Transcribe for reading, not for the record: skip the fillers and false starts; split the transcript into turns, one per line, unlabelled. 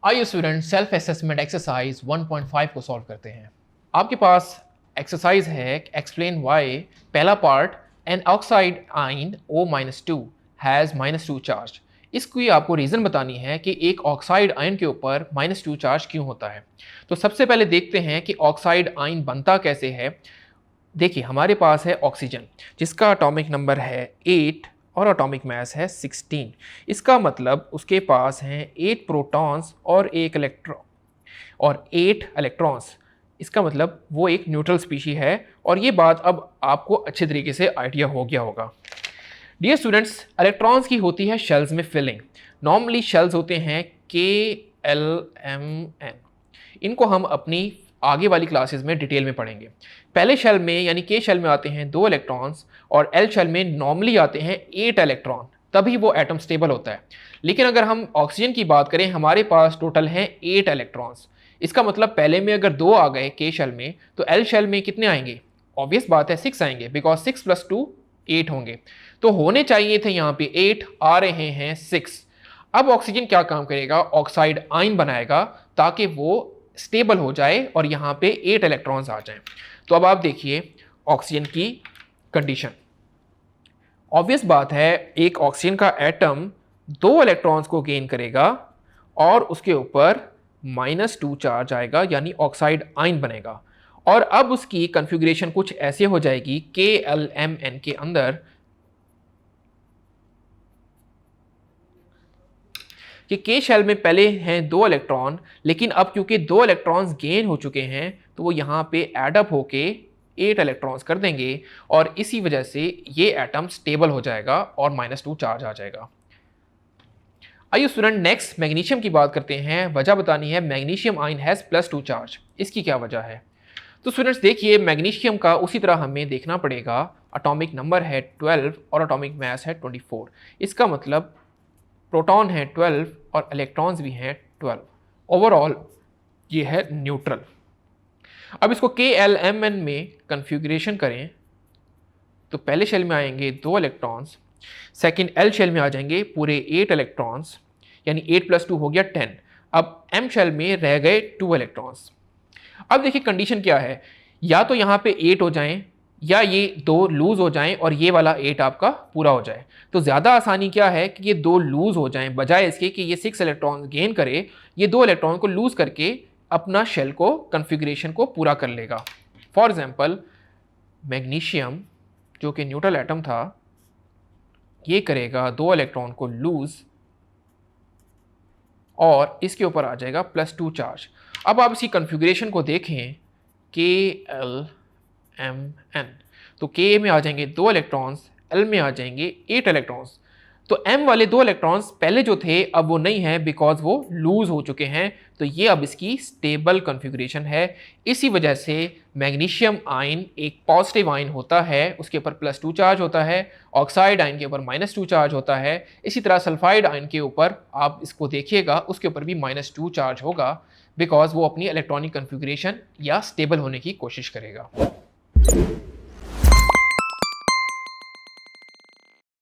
आइए student self assessment exercise 1.5 को solve करते हैं। आपके पास एक्सरसाइज है एक्सप्लेन वाई। पहला पार्ट, एन ऑक्साइड आइन O-2 हैज़ -2 चार्ज। इसकी आपको रीज़न बतानी है कि एक ऑक्साइड आयन के ऊपर -2 चार्ज क्यों होता है। तो सबसे पहले देखते हैं कि ऑक्साइड आयन बनता कैसे है। देखिए हमारे पास है ऑक्सीजन जिसका एटॉमिक नंबर है 8 और एटॉमिक मास है 16। इसका मतलब उसके पास हैं 8 प्रोटॉन्स और 1 इलेक्ट्रॉन और 8 इलेक्ट्रॉन्स। इसका मतलब वो एक न्यूट्रल स्पीशी है और ये बात अब आपको अच्छे तरीके से आइडिया हो गया होगा। डियर स्टूडेंट्स, इलेक्ट्रॉन्स की होती है शेल्स में फिलिंग। नॉर्मली शेल्स होते हैं KLMN। इनको हम अपनी आगे वाली क्लासेस में डिटेल में पढ़ेंगे। पहले शेल में यानी के शेल में आते हैं 2 इलेक्ट्रॉन्स और एल शेल में नॉर्मली आते हैं 8 इलेक्ट्रॉन, तभी वो एटम स्टेबल होता है। लेकिन अगर हम ऑक्सीजन की बात करें, हमारे पास टोटल हैं 8 इलेक्ट्रॉन्स। इसका मतलब पहले में अगर 2 आ गए के शेल में तो एल शेल में कितने आएंगे? ऑब्वियस बात है 6 आएंगे, बिकॉज 6 + 2 8 होंगे। तो होने चाहिए थे यहाँ पे 8, आ रहे हैं 6। अब ऑक्सीजन क्या काम करेगा? ऑक्साइड आयन बनाएगा ताकि वो स्टेबल हो जाए और यहाँ पे 8 इलेक्ट्रॉन्स आ जाएं। तो अब आप देखिए ऑक्सीजन की कंडीशन। ऑब्वियस बात है एक ऑक्सीजन का एटम 2 इलेक्ट्रॉन्स को गेन करेगा और उसके ऊपर -2 चार्ज आएगा यानी ऑक्साइड आयन बनेगा। और अब उसकी कॉन्फ़िगरेशन कुछ ऐसे हो जाएगी KLMN के अंदर कि के शेल में पहले हैं 2 इलेक्ट्रॉन, लेकिन अब क्योंकि 2 इलेक्ट्रॉन्स गेन हो चुके हैं तो वो यहाँ पे एड अप होके 8 इलेक्ट्रॉन्स कर देंगे और इसी वजह से ये एटम स्टेबल हो जाएगा और -2 चार्ज आ जाएगा। आइए स्टूडेंट नेक्स्ट मैग्नीशियम की बात करते हैं। वजह बतानी है मैग्नीशियम आयन हैज़ +2 चार्ज। इसकी क्या वजह है? तो स्टूडेंट्स देखिए मैग्नीशियम का उसी तरह हमें देखना पड़ेगा। एटॉमिक नंबर है 12 और एटॉमिक मास है 24। इसका मतलब प्रोटॉन है 12 और इलेक्ट्रॉन्स भी हैं 12। ओवरऑल ये है न्यूट्रल। अब इसको KLMN में कन्फिग्रेशन करें तो पहले शेल में आएंगे 2 इलेक्ट्रॉन्स, सेकंड एल शेल में आ जाएंगे पूरे 8 इलेक्ट्रॉन्स, यानी 8 + 2 हो गया 10। अब एम शेल में रह गए 2 इलेक्ट्रॉन्स। अब देखिए कंडीशन क्या है, या तो यहाँ पे 8 हो जाएं या ये 2 लूज हो जाएं और ये वाला 8 आपका पूरा हो जाए। तो ज़्यादा आसानी क्या है कि ये 2 लूज हो जाएं, बजाय इसके कि ये 6 इलेक्ट्रॉन गेन करे, ये 2 इलेक्ट्रॉन को लूज करके अपना शेल को कन्फिग्रेशन को पूरा कर लेगा। फॉर एग्जाम्पल मैग्नीशियम जो कि न्यूट्रल एटम था, ये करेगा 2 इलेक्ट्रॉन को लूज और इसके ऊपर आ जाएगा +2 चार्ज। अब आप इसकी कन्फिग्रेशन को देखें KLMN, तो K में आ जाएंगे 2 इलेक्ट्रॉन्स, L में आ जाएंगे 8 इलेक्ट्रॉन्स। तो M वाले 2 इलेक्ट्रॉन्स पहले जो थे अब वो नहीं है बिकॉज वो लूज हो चुके हैं। तो ये अब इसकी स्टेबल कॉन्फ़िगरेशन है। इसी वजह से मैग्नीशियम आयन एक पॉजिटिव आयन होता है, उसके ऊपर +2 चार्ज होता है। ऑक्साइड आयन के ऊपर -2 चार्ज होता है। इसी तरह सल्फाइड आयन के ऊपर आप इसको देखिएगा, उसके ऊपर भी -2 चार्ज होगा बिकॉज वो अपनी इलेक्ट्रॉनिक कॉन्फ़िगरेशन या स्टेबल होने की कोशिश करेगा।